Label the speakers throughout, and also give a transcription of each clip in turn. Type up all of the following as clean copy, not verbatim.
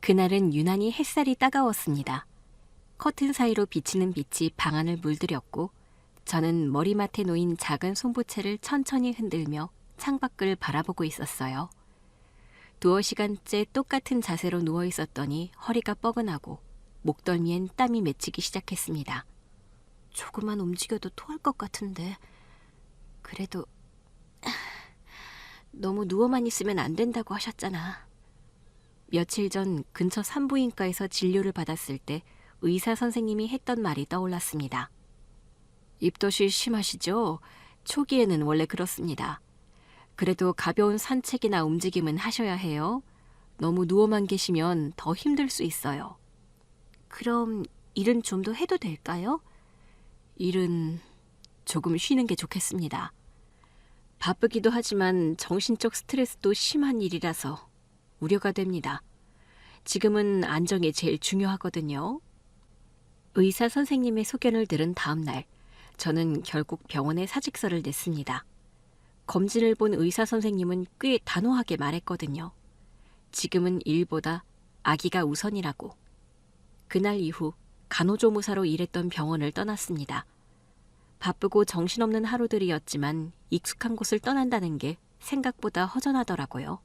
Speaker 1: 그날은 유난히 햇살이 따가웠습니다. 커튼 사이로 비치는 빛이 방 안을 물들였고 저는 머리맡에 놓인 작은 손부채를 천천히 흔들며 창밖을 바라보고 있었어요. 두어 시간째 똑같은 자세로 누워 있었더니 허리가 뻐근하고 목덜미엔 땀이 맺히기 시작했습니다. 조금만 움직여도 토할 것 같은데. 그래도 너무 누워만 있으면 안 된다고 하셨잖아. 며칠 전 근처 산부인과에서 진료를 받았을 때 의사 선생님이 했던 말이 떠올랐습니다. 입덧이 심하시죠? 초기에는 원래 그렇습니다. 그래도 가벼운 산책이나 움직임은 하셔야 해요. 너무 누워만 계시면 더 힘들 수 있어요. 그럼 일은 좀 더 해도 될까요? 일은 조금 쉬는 게 좋겠습니다. 바쁘기도 하지만 정신적 스트레스도 심한 일이라서 우려가 됩니다. 지금은 안정이 제일 중요하거든요. 의사 선생님의 소견을 들은 다음 날, 저는 결국 병원에 사직서를 냈습니다. 검진을 본 의사 선생님은 꽤 단호하게 말했거든요. 지금은 일보다 아기가 우선이라고. 그날 이후 간호조무사로 일했던 병원을 떠났습니다. 바쁘고 정신없는 하루들이었지만 익숙한 곳을 떠난다는 게 생각보다 허전하더라고요.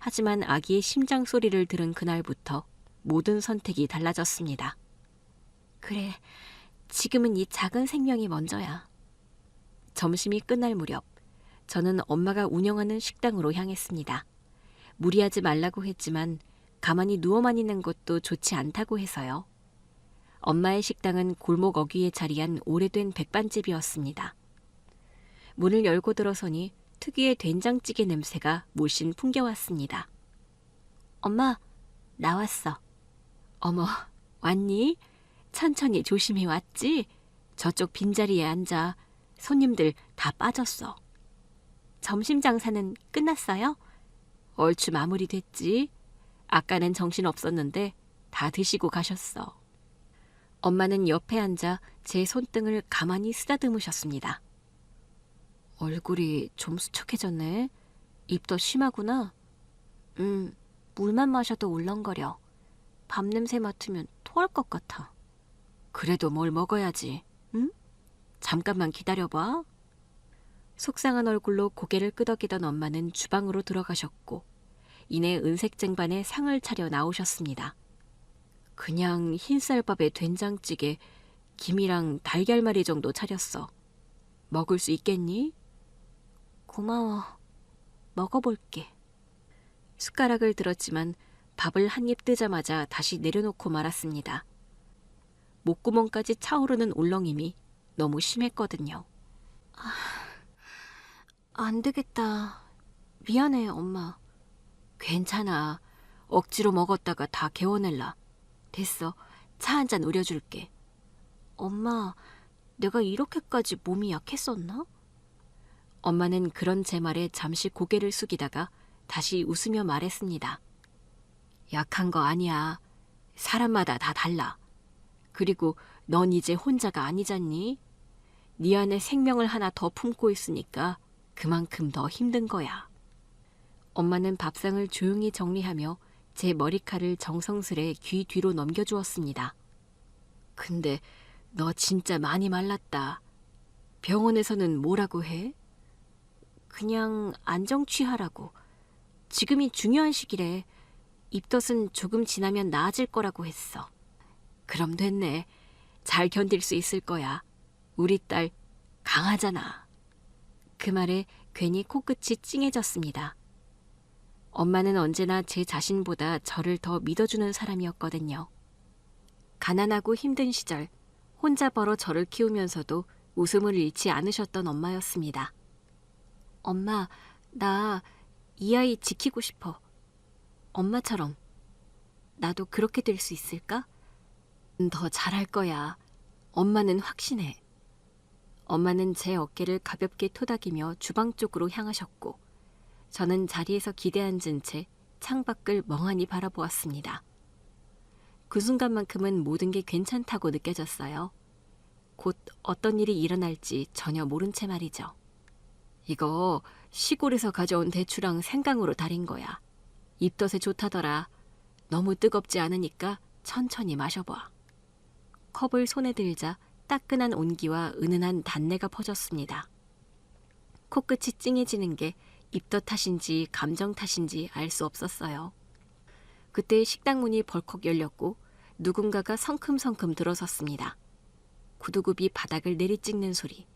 Speaker 1: 하지만 아기의 심장 소리를 들은 그날부터 모든 선택이 달라졌습니다. 그래, 지금은 이 작은 생명이 먼저야. 점심이 끝날 무렵, 저는 엄마가 운영하는 식당으로 향했습니다. 무리하지 말라고 했지만 가만히 누워만 있는 것도 좋지 않다고 해서요. 엄마의 식당은 골목 어귀에 자리한 오래된 백반집이었습니다. 문을 열고 들어서니 특유의 된장찌개 냄새가 물씬 풍겨왔습니다. 엄마, 나왔어. 어머, 왔니? 천천히 조심히 왔지? 저쪽 빈자리에 앉아. 손님들 다 빠졌어. 점심 장사는 끝났어요? 얼추 마무리됐지. 아까는 정신 없었는데 다 드시고 가셨어. 엄마는 옆에 앉아 제 손등을 가만히 쓰다듬으셨습니다. 얼굴이 좀 수척해졌네. 입덧 심하구나. 물만 마셔도 울렁거려. 밥 냄새 맡으면 토할 것 같아. 그래도 뭘 먹어야지, 응? 잠깐만 기다려봐. 속상한 얼굴로 고개를 끄덕이던 엄마는 주방으로 들어가셨고 이내 은색 쟁반에 상을 차려 나오셨습니다. 그냥 흰쌀밥에 된장찌개, 김이랑 달걀말이 정도 차렸어. 먹을 수 있겠니? 고마워. 먹어볼게. 숟가락을 들었지만 밥을 한 입 뜨자마자 다시 내려놓고 말았습니다. 목구멍까지 차오르는 울렁임이 너무 심했거든요. 안 되겠다. 미안해, 엄마. 괜찮아. 억지로 먹었다가 다 개워낼라. 됐어. 차 한 잔 우려줄게. 엄마, 내가 이렇게까지 몸이 약했었나? 엄마는 그런 제 말에 잠시 고개를 숙이다가 다시 웃으며 말했습니다. 약한 거 아니야. 사람마다 다 달라. 그리고 넌 이제 혼자가 아니잖니? 네 안에 생명을 하나 더 품고 있으니까 그만큼 더 힘든 거야. 엄마는 밥상을 조용히 정리하며 제 머리칼을 정성스레 귀 뒤로 넘겨주었습니다. 근데 너 진짜 많이 말랐다. 병원에서는 뭐라고 해? 그냥 안정 취하라고. 지금이 중요한 시기래. 입덧은 조금 지나면 나아질 거라고 했어. 그럼 됐네. 잘 견딜 수 있을 거야. 우리 딸 강하잖아. 그 말에 괜히 코끝이 찡해졌습니다. 엄마는 언제나 제 자신보다 저를 더 믿어주는 사람이었거든요. 가난하고 힘든 시절 혼자 벌어 저를 키우면서도 웃음을 잃지 않으셨던 엄마였습니다. 엄마, 나 이 아이 지키고 싶어. 엄마처럼. 나도 그렇게 될 수 있을까? 더 잘할 거야. 엄마는 확신해. 엄마는 제 어깨를 가볍게 토닥이며 주방 쪽으로 향하셨고 저는 자리에서 기대앉은 채 창밖을 멍하니 바라보았습니다. 그 순간만큼은 모든 게 괜찮다고 느껴졌어요. 곧 어떤 일이 일어날지 전혀 모른 채 말이죠. 이거 시골에서 가져온 대추랑 생강으로 달인 거야. 입덧에 좋다더라. 너무 뜨겁지 않으니까 천천히 마셔봐. 컵을 손에 들자 따끈한 온기와 은은한 단내가 퍼졌습니다. 코끝이 찡해지는 게 입덧 탓인지 감정 탓인지 알 수 없었어요. 그때 식당 문이 벌컥 열렸고 누군가가 성큼성큼 들어섰습니다. 구두굽이 바닥을 내리찍는 소리.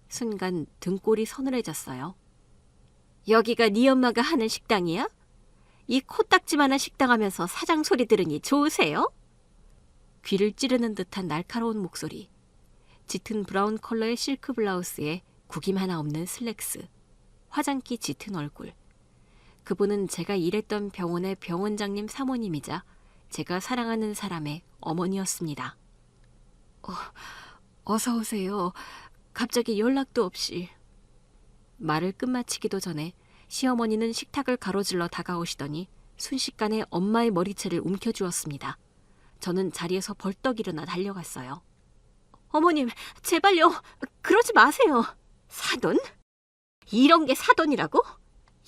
Speaker 1: 순간 등골이 서늘해졌어요. 여기가 네 엄마가 하는 식당이야? 이 코딱지만한 식당 하면서 사장 소리 들으니 좋으세요? 귀를 찌르는 듯한 날카로운 목소리. 짙은 브라운 컬러의 실크 블라우스에 구김 하나 없는 슬랙스. 화장기 짙은 얼굴. 그분은 제가 일했던 병원의 병원장님 사모님이자 제가 사랑하는 사람의 어머니였습니다. 어서 오세요. 갑자기 연락도 없이. 말을 끝마치기도 전에 시어머니는 식탁을 가로질러 다가오시더니 순식간에 엄마의 머리채를 움켜쥐었습니다. 저는 자리에서 벌떡 일어나 달려갔어요. 어머님, 제발요. 그러지 마세요. 사돈? 이런 게 사돈이라고?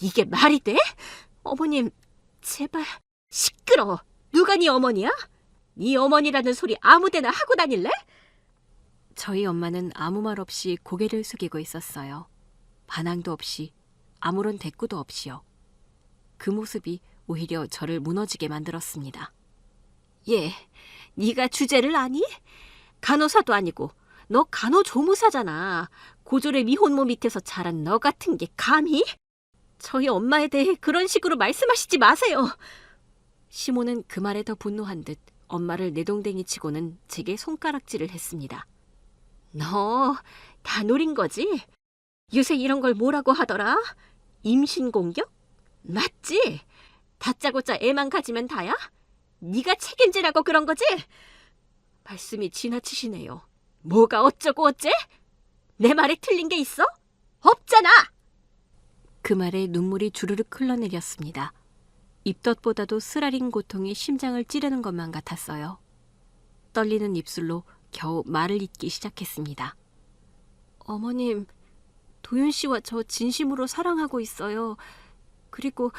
Speaker 1: 이게 말이 돼? 어머님, 제발. 시끄러워. 누가 네 어머니야? 네 어머니라는 소리 아무데나 하고 다닐래? 저희 엄마는 아무 말 없이 고개를 숙이고 있었어요. 반항도 없이, 아무런 대꾸도 없이요. 그 모습이 오히려 저를 무너지게 만들었습니다. 예, 네가 주제를 아니? 간호사도 아니고 너 간호조무사잖아. 고졸의 미혼모 밑에서 자란 너 같은 게 감히? 저희 엄마에 대해 그런 식으로 말씀하시지 마세요. 시모는 그 말에 더 분노한 듯 엄마를 내동댕이 치고는 제게 손가락질을 했습니다. 너 다 노린 거지? 요새 이런 걸 뭐라고 하더라? 임신공격? 맞지? 다짜고짜 애만 가지면 다야? 네가 책임지라고 그런 거지? 말씀이 지나치시네요. 뭐가 어쩌고 어째? 내 말에 틀린 게 있어? 없잖아! 그 말에 눈물이 주르륵 흘러내렸습니다. 입덧보다도 쓰라린 고통이 심장을 찌르는 것만 같았어요. 떨리는 입술로 겨우 말을 잇기 시작했습니다. 어머님, 도윤 씨와 저 진심으로 사랑하고 있어요. 그리고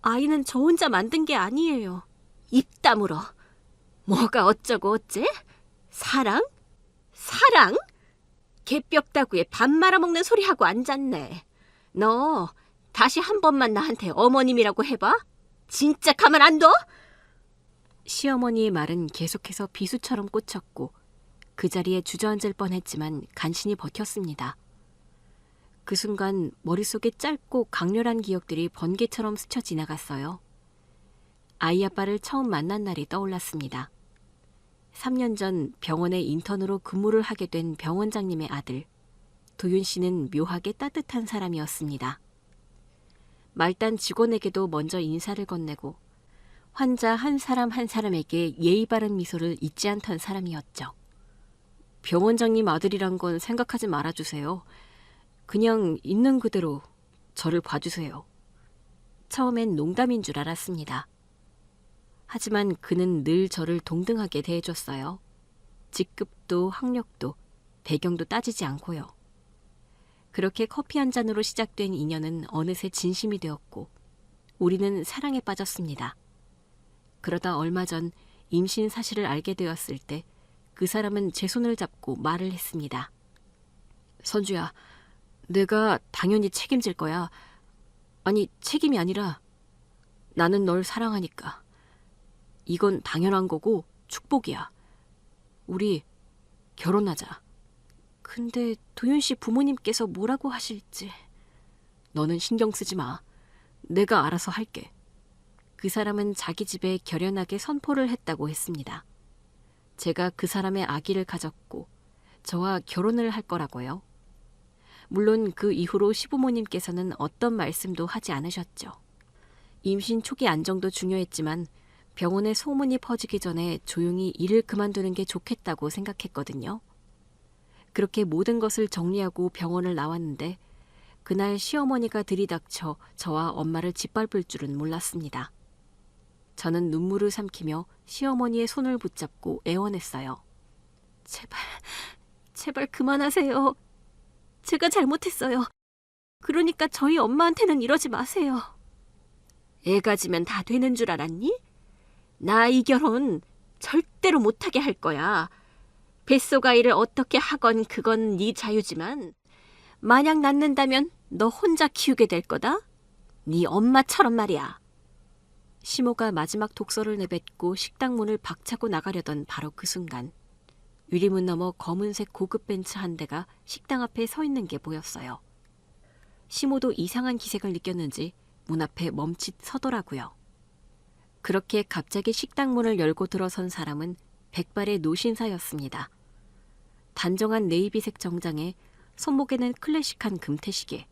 Speaker 1: 아이는 저 혼자 만든 게 아니에요. 입 다물어. 뭐가 어쩌고 어째? 사랑? 사랑? 개뼈다구에 밥 말아먹는 소리 하고 앉았네. 너 다시 한 번만 나한테 어머님이라고 해봐. 진짜 가만 안 둬? 시어머니의 말은 계속해서 비수처럼 꽂혔고 그 자리에 주저앉을 뻔했지만 간신히 버텼습니다. 그 순간 머릿속에 짧고 강렬한 기억들이 번개처럼 스쳐 지나갔어요. 아이 아빠를 처음 만난 날이 떠올랐습니다. 3년 전 병원에 인턴으로 근무를 하게 된 병원장님의 아들, 도윤 씨는 묘하게 따뜻한 사람이었습니다. 말단 직원에게도 먼저 인사를 건네고 환자 한 사람 한 사람에게 예의 바른 미소를 잊지 않던 사람이었죠. 병원장님 아들이란 건 생각하지 말아주세요. 그냥 있는 그대로 저를 봐주세요. 처음엔 농담인 줄 알았습니다. 하지만 그는 늘 저를 동등하게 대해줬어요. 직급도 학력도 배경도 따지지 않고요. 그렇게 커피 한 잔으로 시작된 인연은 어느새 진심이 되었고 우리는 사랑에 빠졌습니다. 그러다 얼마 전 임신 사실을 알게 되었을 때 그 사람은 제 손을 잡고 말을 했습니다. 선주야, 내가 당연히 책임질 거야. 아니, 책임이 아니라 나는 널 사랑하니까. 이건 당연한 거고 축복이야. 우리 결혼하자. 근데 도윤 씨 부모님께서 뭐라고 하실지. 너는 신경 쓰지 마. 내가 알아서 할게. 그 사람은 자기 집에 결연하게 선포를 했다고 했습니다. 제가 그 사람의 아기를 가졌고 저와 결혼을 할 거라고요. 물론 그 이후로 시부모님께서는 어떤 말씀도 하지 않으셨죠. 임신 초기 안정도 중요했지만 병원에 소문이 퍼지기 전에 조용히 일을 그만두는 게 좋겠다고 생각했거든요. 그렇게 모든 것을 정리하고 병원을 나왔는데 그날 시어머니가 들이닥쳐 저와 엄마를 짓밟을 줄은 몰랐습니다. 저는 눈물을 삼키며 시어머니의 손을 붙잡고 애원했어요. 제발 그만하세요. 제가 잘못했어요. 그러니까 저희 엄마한테는 이러지 마세요. 애 가지면 다 되는 줄 알았니? 나 이 결혼 절대로 못하게 할 거야. 뱃속아이를 어떻게 하건 그건 네 자유지만 만약 낳는다면 너 혼자 키우게 될 거다. 네 엄마처럼 말이야. 시모가 마지막 독서를 내뱉고 식당 문을 박차고 나가려던 바로 그 순간 유리문 너머 검은색 고급 벤츠 한 대가 식당 앞에 서 있는 게 보였어요. 시모도 이상한 기색을 느꼈는지 문 앞에 멈칫 서더라고요. 그렇게 갑자기 식당 문을 열고 들어선 사람은 백발의 노신사였습니다. 단정한 네이비색 정장에 손목에는 클래식한 금태시계,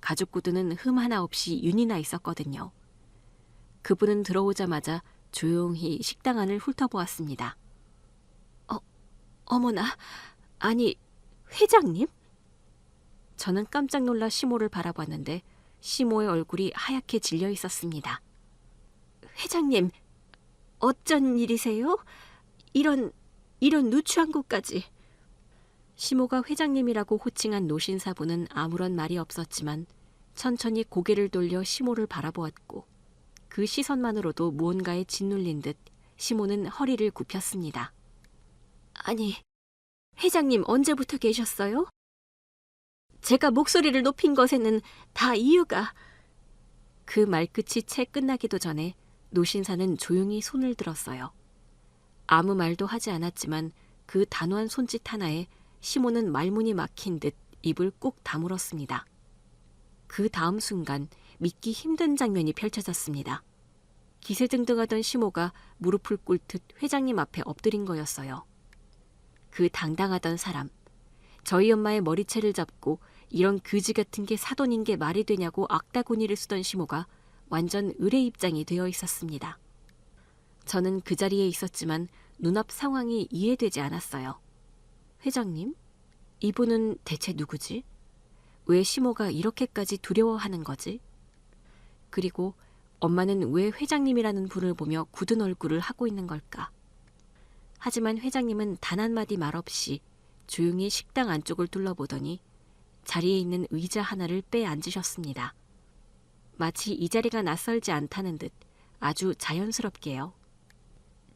Speaker 1: 가죽 구두는 흠 하나 없이 윤이 나 있었거든요. 그분은 들어오자마자 조용히 식당 안을 훑어보았습니다. 어머나, 아니, 회장님? 저는 깜짝 놀라 시모를 바라봤는데 시모의 얼굴이 하얗게 질려 있었습니다. 회장님, 어쩐 일이세요? 이런 누추한 곳까지. 시모가 회장님이라고 호칭한 노신사부는 아무런 말이 없었지만 천천히 고개를 돌려 시모를 바라보았고 그 시선만으로도 무언가에 짓눌린 듯 시모는 허리를 굽혔습니다. 아니, 회장님 언제부터 계셨어요? 제가 목소리를 높인 것에는 다 이유가... 그 말끝이 채 끝나기도 전에 노신사는 조용히 손을 들었어요. 아무 말도 하지 않았지만 그 단호한 손짓 하나에 시모는 말문이 막힌 듯 입을 꾹 다물었습니다. 그 다음 순간 믿기 힘든 장면이 펼쳐졌습니다. 기세등등하던 시모가 무릎을 꿇듯 회장님 앞에 엎드린 거였어요. 그 당당하던 사람, 저희 엄마의 머리채를 잡고 이런 그지 같은 게 사돈인 게 말이 되냐고 악다구니를 쓰던 시모가 완전 의뢰 입장이 되어 있었습니다. 저는 그 자리에 있었지만 눈앞 상황이 이해되지 않았어요. 회장님? 이분은 대체 누구지? 왜 시모가 이렇게까지 두려워하는 거지? 그리고 엄마는 왜 회장님이라는 분을 보며 굳은 얼굴을 하고 있는 걸까? 하지만 회장님은 단 한마디 말 없이 조용히 식당 안쪽을 둘러보더니 자리에 있는 의자 하나를 빼앉으셨습니다. 마치 이 자리가 낯설지 않다는 듯 아주 자연스럽게요.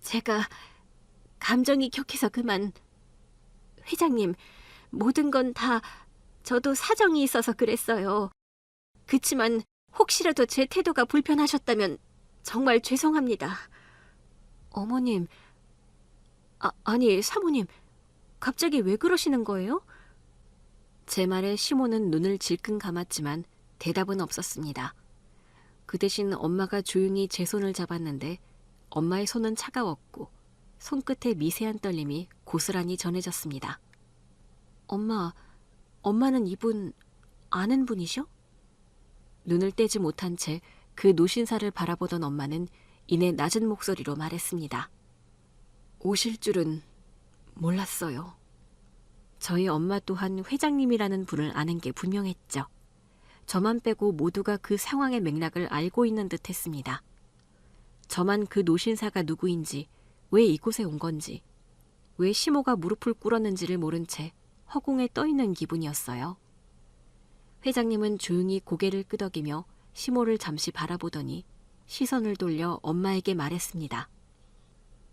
Speaker 1: 제가 감정이 격해서 그만... 회장님, 모든 건 다 저도 사정이 있어서 그랬어요. 그치만 혹시라도 제 태도가 불편하셨다면 정말 죄송합니다. 어머님, 아니 사모님, 갑자기 왜 그러시는 거예요? 제 말에 시모는 눈을 질끈 감았지만 대답은 없었습니다. 그 대신 엄마가 조용히 제 손을 잡았는데 엄마의 손은 차가웠고 손끝에 미세한 떨림이 고스란히 전해졌습니다. 엄마는 이분 아는 분이셔? 눈을 떼지 못한 채 그 노신사를 바라보던 엄마는 이내 낮은 목소리로 말했습니다. 오실 줄은 몰랐어요. 저희 엄마 또한 회장님이라는 분을 아는 게 분명했죠. 저만 빼고 모두가 그 상황의 맥락을 알고 있는 듯 했습니다. 저만 그 노신사가 누구인지, 왜 이곳에 온 건지, 왜 시모가 무릎을 꿇었는지를 모른 채 허공에 떠있는 기분이었어요. 회장님은 조용히 고개를 끄덕이며 시모를 잠시 바라보더니 시선을 돌려 엄마에게 말했습니다.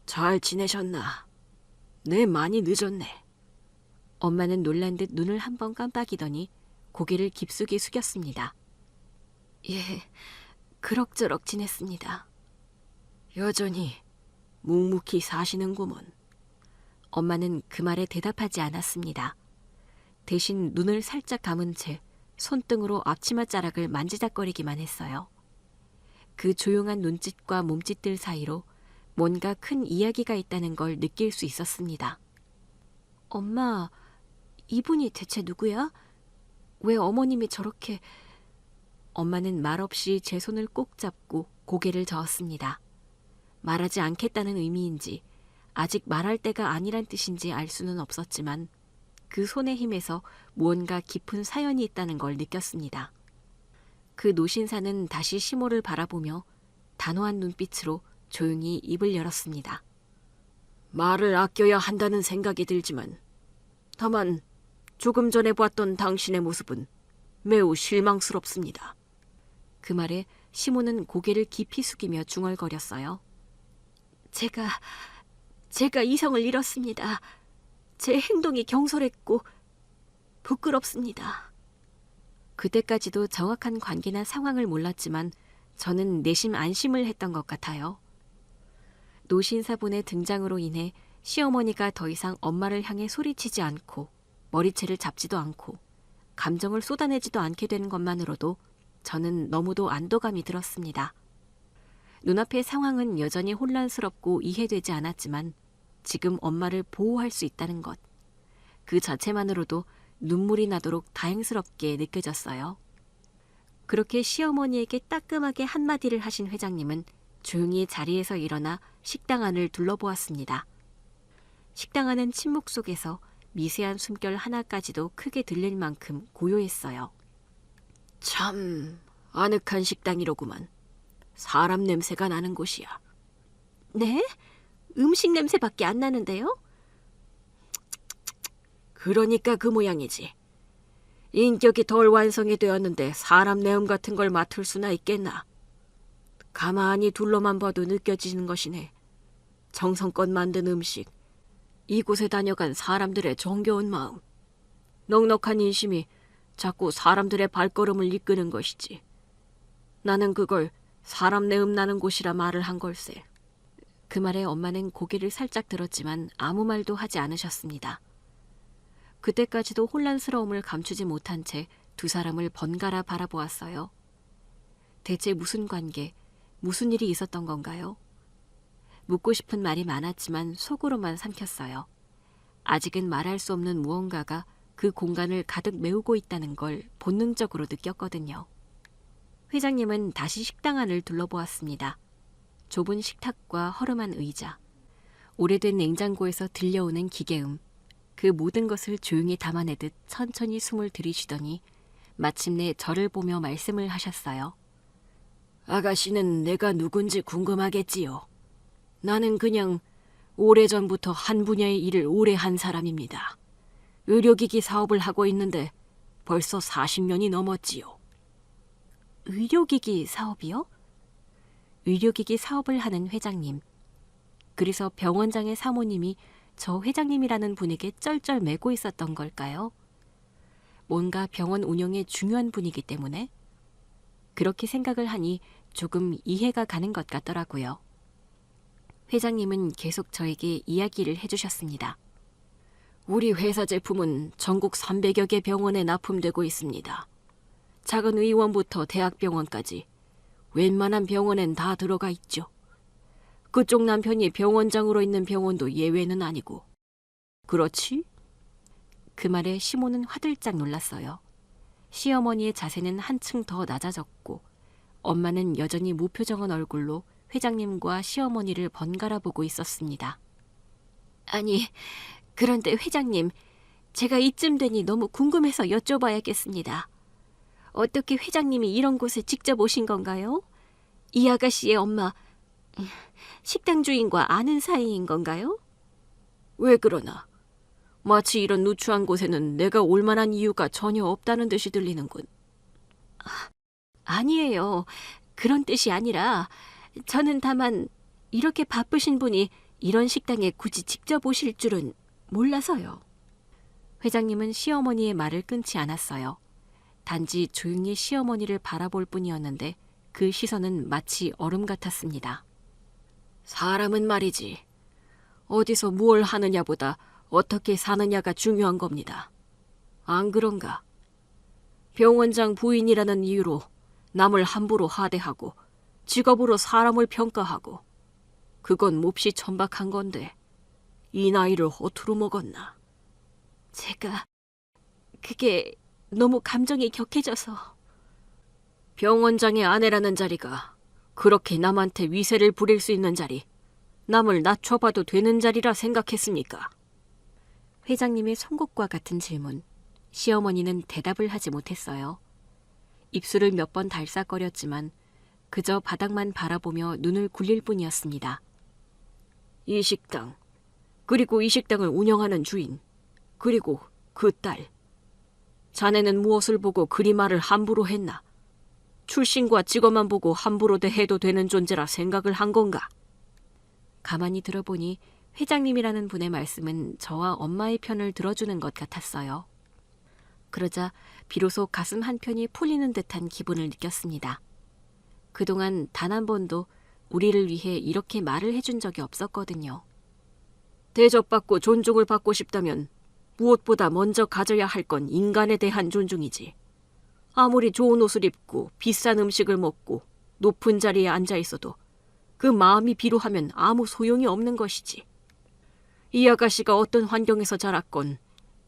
Speaker 1: 잘 지내셨나? 네, 많이 늦었네. 엄마는 놀란 듯 눈을 한번 깜빡이더니 고개를 깊숙이 숙였습니다. 예, 그럭저럭 지냈습니다. 여전히 묵묵히 사시는구먼. 엄마는 그 말에 대답하지 않았습니다. 대신 눈을 살짝 감은 채 손등으로 앞치마 자락을 만지작거리기만 했어요. 그 조용한 눈짓과 몸짓들 사이로 뭔가 큰 이야기가 있다는 걸 느낄 수 있었습니다. 엄마, 이분이 대체 누구야? 왜 어머님이 저렇게... 엄마는 말없이 제 손을 꼭 잡고 고개를 저었습니다. 말하지 않겠다는 의미인지 아직 말할 때가 아니란 뜻인지 알 수는 없었지만 그 손의 힘에서 무언가 깊은 사연이 있다는 걸 느꼈습니다. 그 노신사는 다시 시모를 바라보며 단호한 눈빛으로 조용히 입을 열었습니다. 말을 아껴야 한다는 생각이 들지만 다만 조금 전에 봤던 당신의 모습은 매우 실망스럽습니다. 그 말에 시모는 고개를 깊이 숙이며 중얼거렸어요. 제가 이성을 잃었습니다. 제 행동이 경솔했고 부끄럽습니다. 그때까지도 정확한 관계나 상황을 몰랐지만 저는 내심 안심을 했던 것 같아요. 노신사분의 등장으로 인해 시어머니가 더 이상 엄마를 향해 소리치지 않고 머리채를 잡지도 않고 감정을 쏟아내지도 않게 된 것만으로도 저는 너무도 안도감이 들었습니다. 눈앞의 상황은 여전히 혼란스럽고 이해되지 않았지만 지금 엄마를 보호할 수 있다는 것, 그 자체만으로도 눈물이 나도록 다행스럽게 느껴졌어요. 그렇게 시어머니에게 따끔하게 한마디를 하신 회장님은 조용히 자리에서 일어나 식당 안을 둘러보았습니다. 식당 안은 침묵 속에서 미세한 숨결 하나까지도 크게 들릴 만큼 고요했어요. 참 아늑한 식당이로구만. 사람 냄새가 나는 곳이야. 네? 음식 냄새밖에 안 나는데요? 그러니까 그 모양이지. 인격이 덜 완성이 되었는데 사람 내음 같은 걸 맡을 수나 있겠나. 가만히 둘러만 봐도 느껴지는 것이네. 정성껏 만든 음식, 이곳에 다녀간 사람들의 정겨운 마음, 넉넉한 인심이 자꾸 사람들의 발걸음을 이끄는 것이지. 나는 그걸 사람 내음 나는 곳이라 말을 한 걸세. 그 말에 엄마는 고개를 살짝 들었지만 아무 말도 하지 않으셨습니다. 그때까지도 혼란스러움을 감추지 못한 채 두 사람을 번갈아 바라보았어요. 대체 무슨 관계, 무슨 일이 있었던 건가요? 묻고 싶은 말이 많았지만 속으로만 삼켰어요. 아직은 말할 수 없는 무언가가 그 공간을 가득 메우고 있다는 걸 본능적으로 느꼈거든요. 회장님은 다시 식당 안을 둘러보았습니다. 좁은 식탁과 허름한 의자, 오래된 냉장고에서 들려오는 기계음, 그 모든 것을 조용히 담아내듯 천천히 숨을 들이쉬더니 마침내 저를 보며 말씀을 하셨어요. 아가씨는 내가 누군지 궁금하겠지요. 나는 그냥 오래전부터 한 분야의 일을 오래 한 사람입니다. 의료기기 사업을 하고 있는데 벌써 40년이 넘었지요. 의료기기 사업이요? 의료기기 사업을 하는 회장님. 그래서 병원장의 사모님이 저 회장님이라는 분에게 쩔쩔매고 있었던 걸까요? 뭔가 병원 운영에 중요한 분이기 때문에? 그렇게 생각을 하니 조금 이해가 가는 것 같더라고요. 회장님은 계속 저에게 이야기를 해주셨습니다. 우리 회사 제품은 전국 300여 개 병원에 납품되고 있습니다. 작은 의원부터 대학병원까지 웬만한 병원엔 다 들어가 있죠. 그쪽 남편이 병원장으로 있는 병원도 예외는 아니고. 그렇지? 그 말에 시모는 화들짝 놀랐어요. 시어머니의 자세는 한층 더 낮아졌고 엄마는 여전히 무표정한 얼굴로 회장님과 시어머니를 번갈아 보고 있었습니다. 아니, 그런데 회장님, 제가 이쯤 되니 너무 궁금해서 여쭤봐야겠습니다. 어떻게 회장님이 이런 곳에 직접 오신 건가요? 이 아가씨의 엄마, 식당 주인과 아는 사이인 건가요? 왜 그러나? 마치 이런 누추한 곳에는 내가 올 만한 이유가 전혀 없다는 듯이 들리는군. 아니에요. 그런 뜻이 아니라 저는 다만 이렇게 바쁘신 분이 이런 식당에 굳이 직접 오실 줄은 몰라서요. 회장님은 시어머니의 말을 끊지 않았어요. 단지 조용히 시어머니를 바라볼 뿐이었는데 그 시선은 마치 얼음 같았습니다. 사람은 말이지. 어디서 무얼 하느냐보다 어떻게 사느냐가 중요한 겁니다. 안 그런가? 병원장 부인이라는 이유로 남을 함부로 하대하고 직업으로 사람을 평가하고 그건 몹시 천박한 건데 이 나이를 허투루 먹었나? 제가 그게 너무 감정이 격해져서. 병원장의 아내라는 자리가 그렇게 남한테 위세를 부릴 수 있는 자리, 남을 낮춰봐도 되는 자리라 생각했습니까? 회장님의 송곳과 같은 질문, 시어머니는 대답을 하지 못했어요. 입술을 몇 번 달싹거렸지만 그저 바닥만 바라보며 눈을 굴릴 뿐이었습니다. 이 식당, 그리고 이 식당을 운영하는 주인, 그리고 그 딸. 자네는 무엇을 보고 그리 말을 함부로 했나? 출신과 직업만 보고 함부로 대해도 되는 존재라 생각을 한 건가? 가만히 들어보니 회장님이라는 분의 말씀은 저와 엄마의 편을 들어주는 것 같았어요. 그러자 비로소 가슴 한편이 풀리는 듯한 기분을 느꼈습니다. 그동안 단 한 번도 우리를 위해 이렇게 말을 해준 적이 없었거든요. 대접받고 존중을 받고 싶다면 무엇보다 먼저 가져야 할 건 인간에 대한 존중이지. 아무리 좋은 옷을 입고 비싼 음식을 먹고 높은 자리에 앉아 있어도 그 마음이 비루하면 아무 소용이 없는 것이지. 이 아가씨가 어떤 환경에서 자랐건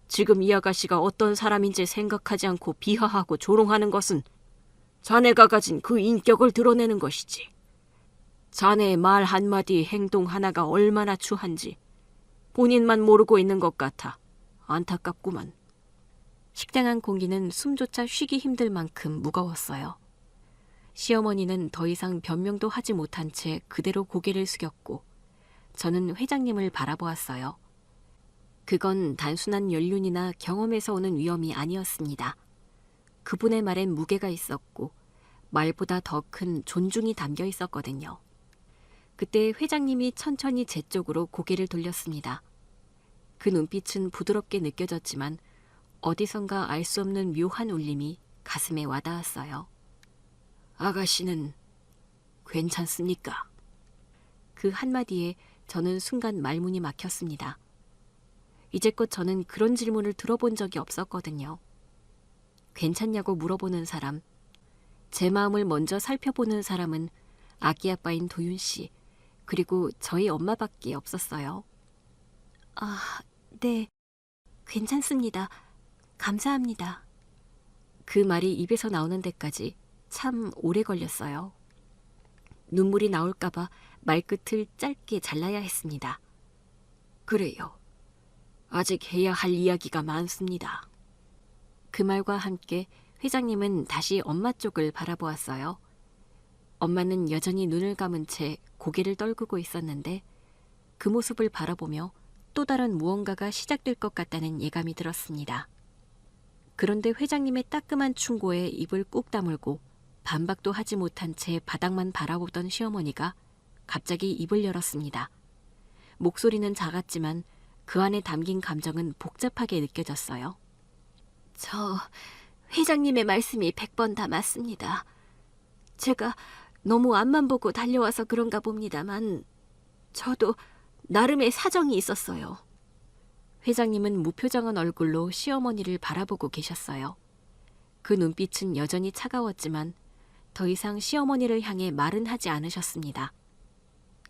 Speaker 1: 지금 이 아가씨가 어떤 사람인지 생각하지 않고 비하하고 조롱하는 것은 자네가 가진 그 인격을 드러내는 것이지. 자네의 말 한마디 행동 하나가 얼마나 추한지 본인만 모르고 있는 것 같아 안타깝구만. 식당 안 공기는 숨조차 쉬기 힘들 만큼 무거웠어요. 시어머니는 더 이상 변명도 하지 못한 채 그대로 고개를 숙였고 저는 회장님을 바라보았어요. 그건 단순한 연륜이나 경험에서 오는 위험이 아니었습니다. 그분의 말엔 무게가 있었고 말보다 더 큰 존중이 담겨 있었거든요. 그때 회장님이 천천히 제 쪽으로 고개를 돌렸습니다. 그 눈빛은 부드럽게 느껴졌지만 어디선가 알 수 없는 묘한 울림이 가슴에 와닿았어요. 아가씨는 괜찮습니까? 그 한마디에 저는 순간 말문이 막혔습니다. 이제껏 저는 그런 질문을 들어본 적이 없었거든요. 괜찮냐고 물어보는 사람, 제 마음을 먼저 살펴보는 사람은 아기 아빠인 도윤 씨, 그리고 저희 엄마밖에 없었어요. 네, 괜찮습니다. 감사합니다. 그 말이 입에서 나오는 데까지 참 오래 걸렸어요. 눈물이 나올까봐 말끝을 짧게 잘라야 했습니다. 그래요. 아직 해야 할 이야기가 많습니다. 그 말과 함께 회장님은 다시 엄마 쪽을 바라보았어요. 엄마는 여전히 눈을 감은 채 고개를 떨구고 있었는데 그 모습을 바라보며 또 다른 무언가가 시작될 것 같다는 예감이 들었습니다. 그런데 회장님의 따끔한 충고에 입을 꾹 다물고 반박도 하지 못한 채 바닥만 바라보던 시어머니가 갑자기 입을 열었습니다. 목소리는 작았지만 그 안에 담긴 감정은 복잡하게 느껴졌어요. 저 회장님의 말씀이 100번 다 맞습니다. 제가 너무 앞만 보고 달려와서 그런가 봅니다만 저도 나름의 사정이 있었어요. 회장님은 무표정한 얼굴로 시어머니를 바라보고 계셨어요. 그 눈빛은 여전히 차가웠지만 더 이상 시어머니를 향해 말은 하지 않으셨습니다.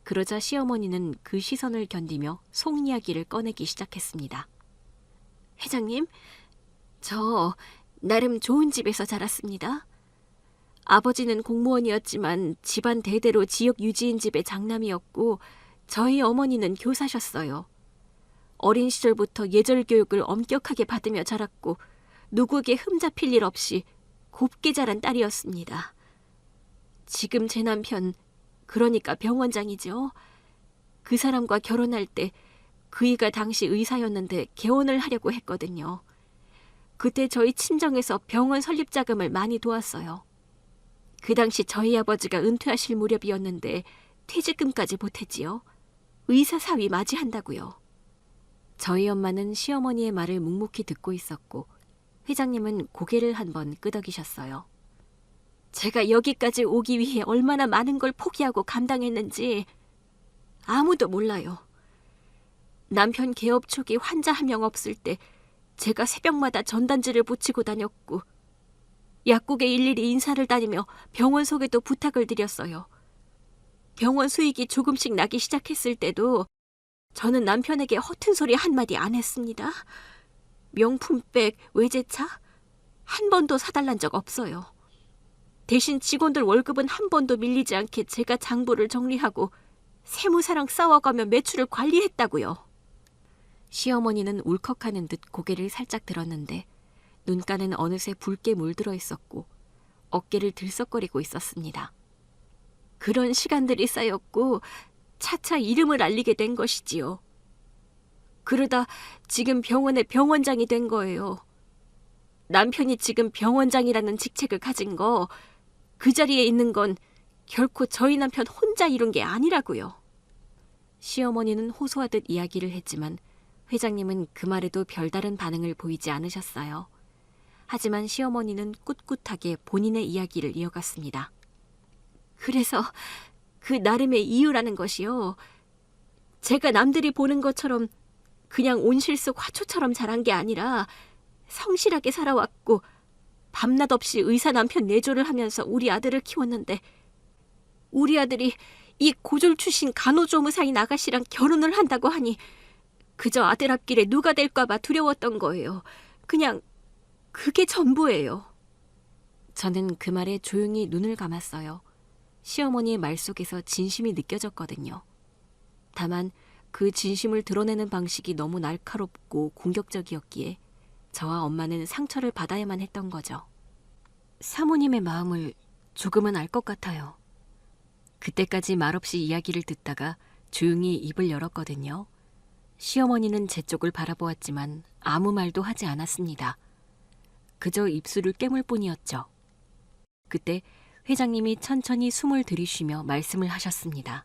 Speaker 1: 그러자 시어머니는 그 시선을 견디며 속 이야기를 꺼내기 시작했습니다. 회장님, 저 나름 좋은 집에서 자랐습니다. 아버지는 공무원이었지만 집안 대대로 지역 유지인 집의 장남이었고 저희 어머니는 교사셨어요. 어린 시절부터 예절 교육을 엄격하게 받으며 자랐고 누구에게 흠잡힐 일 없이 곱게 자란 딸이었습니다. 지금 제 남편, 그러니까 병원장이죠. 그 사람과 결혼할 때 그이가 당시 의사였는데 개원을 하려고 했거든요. 그때 저희 친정에서 병원 설립 자금을 많이 도왔어요. 그 당시 저희 아버지가 은퇴하실 무렵이었는데 퇴직금까지 보탰지요. 의사 사위 맞이한다고요. 저희 엄마는 시어머니의 말을 묵묵히 듣고 있었고 회장님은 고개를 한번 끄덕이셨어요. 제가 여기까지 오기 위해 얼마나 많은 걸 포기하고 감당했는지 아무도 몰라요. 남편 개업 초기 환자 한 명 없을 때 제가 새벽마다 전단지를 붙이고 다녔고 약국에 일일이 인사를 다니며 병원 소개도 부탁을 드렸어요. 병원 수익이 조금씩 나기 시작했을 때도 저는 남편에게 허튼 소리 한마디 안 했습니다. 명품백, 외제차 한 번도 사달란 적 없어요. 대신 직원들 월급은 한 번도 밀리지 않게 제가 장부를 정리하고 세무사랑 싸워가며 매출을 관리했다고요. 시어머니는 울컥하는 듯 고개를 살짝 들었는데 눈가는 어느새 붉게 물들어 있었고 어깨를 들썩거리고 있었습니다. 그런 시간들이 쌓였고 차차 이름을 알리게 된 것이지요. 그러다 지금 병원의 병원장이 된 거예요. 남편이 지금 병원장이라는 직책을 가진 거, 그 자리에 있는 건 결코 저희 남편 혼자 이룬 게 아니라고요. 시어머니는 호소하듯 이야기를 했지만 회장님은 그 말에도 별다른 반응을 보이지 않으셨어요. 하지만 시어머니는 꿋꿋하게 본인의 이야기를 이어갔습니다. 그래서 그 나름의 이유라는 것이요. 제가 남들이 보는 것처럼 그냥 온실속 화초처럼 자란 게 아니라 성실하게 살아왔고 밤낮 없이 의사 남편 내조를 하면서 우리 아들을 키웠는데 우리 아들이 이 고졸 출신 간호조무사인 아가씨랑 결혼을 한다고 하니 그저 아들 앞길에 누가 될까 봐 두려웠던 거예요. 그냥 그게 전부예요. 저는 그 말에 조용히 눈을 감았어요. 시어머니의 말 속에서 진심이 느껴졌거든요. 다만 그 진심을 드러내는 방식이 너무 날카롭고 공격적이었기에 저와 엄마는 상처를 받아야만 했던 거죠. 사모님의 마음을 조금은 알 것 같아요. 그때까지 말없이 이야기를 듣다가 조용히 입을 열었거든요. 시어머니는 제 쪽을 바라보았지만 아무 말도 하지 않았습니다. 그저 입술을 깨물 뿐이었죠. 그때 회장님이 천천히 숨을 들이쉬며 말씀을 하셨습니다.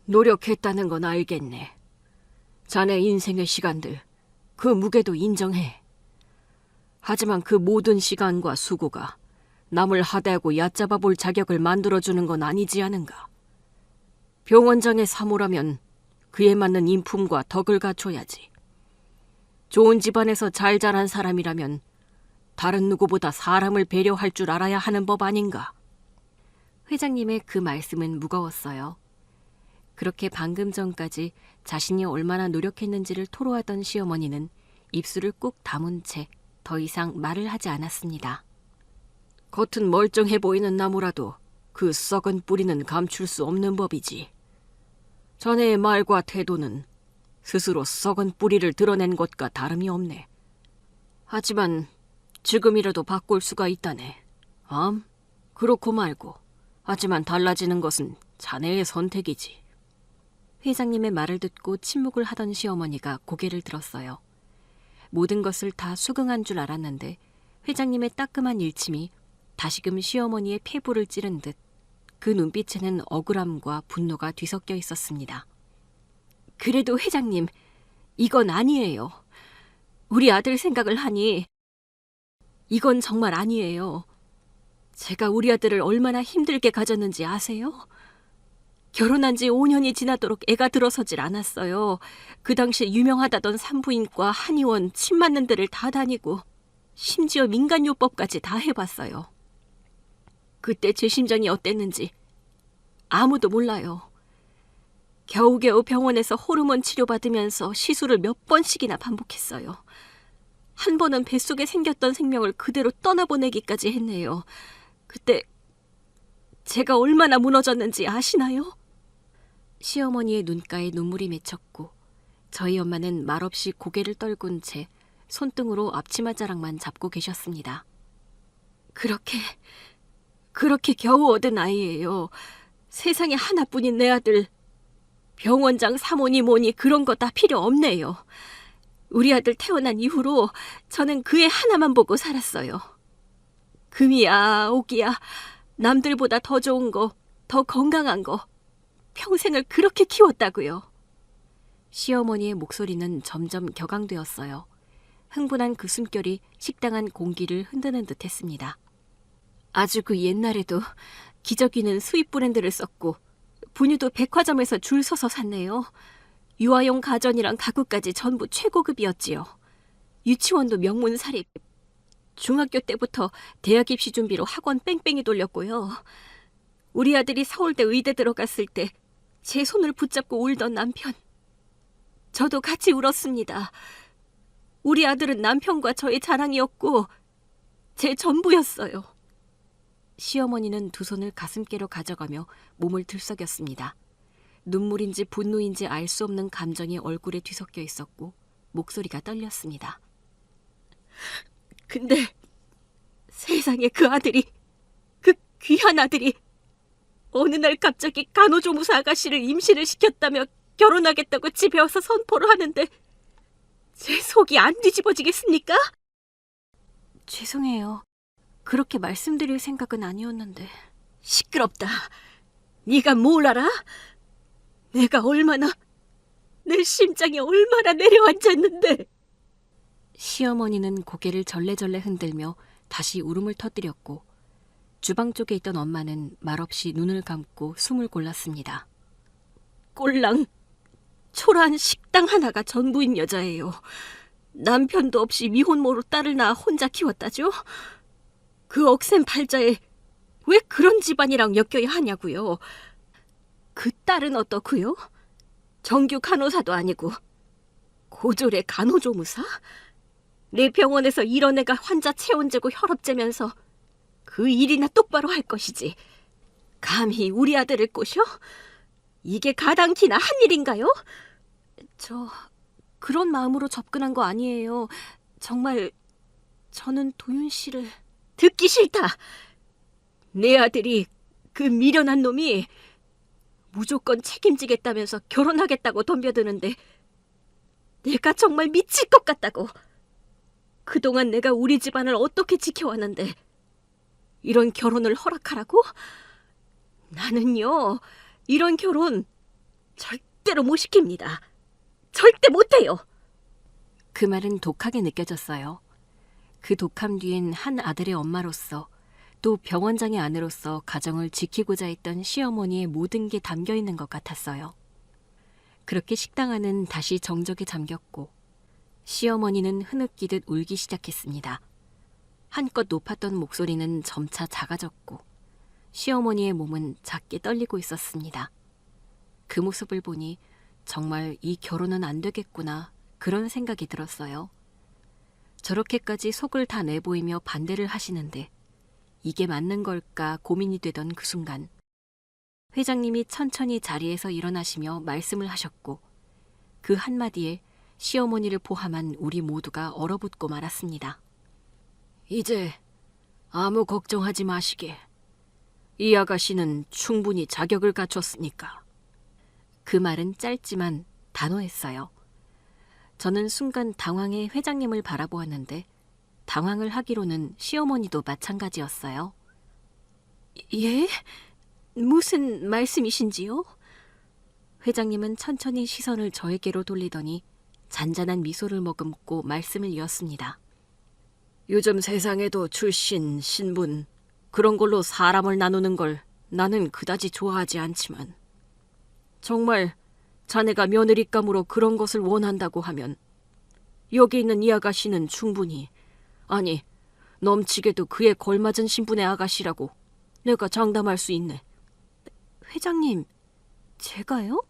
Speaker 1: 노력했다는 건 알겠네. 자네 인생의 시간들, 그 무게도 인정해. 하지만 그 모든 시간과 수고가 남을 하대하고 얕잡아 볼 자격을 만들어주는 건 아니지 않은가. 병원장의 사모라면 그에 맞는 인품과 덕을 갖춰야지. 좋은 집안에서 잘 자란 사람이라면 다른 누구보다 사람을 배려할 줄 알아야 하는 법 아닌가. 회장님의 그 말씀은 무거웠어요. 그렇게 방금 전까지 자신이 얼마나 노력했는지를 토로하던 시어머니는 입술을 꾹 다문 채 더 이상 말을 하지 않았습니다. 겉은 멀쩡해 보이는 나무라도 그 썩은 뿌리는 감출 수 없는 법이지. 자네의 말과 태도는 스스로 썩은 뿌리를 드러낸 것과 다름이 없네. 하지만 지금이라도 바꿀 수가 있다네. 그렇고 말고. 하지만 달라지는 것은 자네의 선택이지. 회장님의 말을 듣고 침묵을 하던 시어머니가 고개를 들었어요. 모든 것을 다 수긍한 줄 알았는데 회장님의 따끔한 일침이 다시금 시어머니의 폐부를 찌른 듯 그 눈빛에는 억울함과 분노가 뒤섞여 있었습니다. 그래도 회장님, 이건 아니에요. 우리 아들 생각을 하니 이건 정말 아니에요. 제가 우리 아들을 얼마나 힘들게 가졌는지 아세요? 결혼한 지 5년이 지나도록 애가 들어서질 않았어요. 그 당시 유명하다던 산부인과 한의원, 침 맞는 데를 다 다니고 심지어 민간요법까지 다 해봤어요. 그때 제 심정이 어땠는지 아무도 몰라요. 겨우겨우 병원에서 호르몬 치료받으면서 시술을 몇 번씩이나 반복했어요. 한 번은 뱃속에 생겼던 생명을 그대로 떠나보내기까지 했네요. 그때 제가 얼마나 무너졌는지 아시나요? 시어머니의 눈가에 눈물이 맺혔고 저희 엄마는 말없이 고개를 떨군 채 손등으로 앞치마 자락만 잡고 계셨습니다. 그렇게 겨우 얻은 아이예요. 세상에 하나뿐인 내 아들. 병원장 사모니 뭐니 그런 거 다 필요 없네요. 우리 아들 태어난 이후로 저는 그 애 하나만 보고 살았어요. 금이야, 옥이야, 남들보다 더 좋은 거, 더 건강한 거, 평생을 그렇게 키웠다고요. 시어머니의 목소리는 점점 격앙되었어요. 흥분한 그 숨결이 식당안 공기를 흔드는 듯 했습니다. 아주 그 옛날에도 기저귀는 수입 브랜드를 썼고 분유도 백화점에서 줄 서서 샀네요. 유아용 가전이랑 가구까지 전부 최고급이었지요. 유치원도 명문사립. 중학교 때부터 대학 입시 준비로 학원 뺑뺑이 돌렸고요. 우리 아들이 서울대 의대 들어갔을 때 제 손을 붙잡고 울던 남편. 저도 같이 울었습니다. 우리 아들은 남편과 저의 자랑이었고 제 전부였어요. 시어머니는 두 손을 가슴께로 가져가며 몸을 들썩였습니다. 눈물인지 분노인지 알 수 없는 감정이 얼굴에 뒤섞여 있었고 목소리가 떨렸습니다. 근데 세상에 그 아들이, 그 귀한 아들이 어느 날 갑자기 간호조무사 아가씨를 임신을 시켰다며 결혼하겠다고 집에 와서 선포를 하는데 제 속이 안 뒤집어지겠습니까? 죄송해요. 그렇게 말씀드릴 생각은 아니었는데. 시끄럽다. 네가 뭘 알아?
Speaker 2: 내 심장이 얼마나 내려앉았는데.
Speaker 1: 시어머니는 고개를 절레절레 흔들며 다시 울음을 터뜨렸고 주방 쪽에 있던 엄마는 말없이 눈을 감고 숨을 골랐습니다.
Speaker 2: 꼴랑 초라한 식당 하나가 전부인 여자예요. 남편도 없이 미혼모로 딸을 낳아 혼자 키웠다죠. 그 억센 팔자에 왜 그런 집안이랑 엮여야 하냐고요. 그 딸은 어떻고요? 정규 간호사도 아니고 고졸의 간호조무사? 내 병원에서 이런 애가 환자 체온 재고 혈압 재면서 그 일이나 똑바로 할 것이지. 감히 우리 아들을 꼬셔? 이게 가당키나 한 일인가요?
Speaker 1: 그런 마음으로 접근한 거 아니에요. 정말 저는 도윤 씨를...
Speaker 2: 듣기 싫다. 내 아들이 그 미련한 놈이 무조건 책임지겠다면서 결혼하겠다고 덤벼드는데 내가 정말 미칠 것 같다고. 그동안 내가 우리 집안을 어떻게 지켜왔는데 이런 결혼을 허락하라고? 나는요, 이런 결혼 절대로 못 시킵니다. 절대 못해요.
Speaker 1: 그 말은 독하게 느껴졌어요. 그 독함 뒤엔 한 아들의 엄마로서 또 병원장의 아내로서 가정을 지키고자 했던 시어머니의 모든 게 담겨 있는 것 같았어요. 그렇게 식당 안은 다시 정적에 잠겼고 시어머니는 흐느끼듯 울기 시작했습니다. 한껏 높았던 목소리는 점차 작아졌고 시어머니의 몸은 작게 떨리고 있었습니다. 그 모습을 보니 정말 이 결혼은 안 되겠구나 그런 생각이 들었어요. 저렇게까지 속을 다 내보이며 반대를 하시는데 이게 맞는 걸까 고민이 되던 그 순간 회장님이 천천히 자리에서 일어나시며 말씀을 하셨고 그 한마디에 시어머니를 포함한 우리 모두가 얼어붙고 말았습니다.
Speaker 2: 이제 아무 걱정하지 마시게. 이 아가씨는 충분히 자격을 갖췄으니까.
Speaker 1: 그 말은 짧지만 단호했어요. 저는 순간 당황해 회장님을 바라보았는데 당황을 하기로는 시어머니도 마찬가지였어요.
Speaker 2: 예? 무슨 말씀이신지요?
Speaker 1: 회장님은 천천히 시선을 저에게로 돌리더니 잔잔한 미소를 머금고 말씀을 이었습니다.
Speaker 2: 요즘 세상에도 출신, 신분 그런 걸로 사람을 나누는 걸 나는 그다지 좋아하지 않지만 정말 자네가 며느리감으로 그런 것을 원한다고 하면 여기 있는 이 아가씨는 충분히, 아니 넘치게도 그에 걸맞은 신분의 아가씨라고 내가 장담할 수 있네.
Speaker 1: 회장님, 제가요?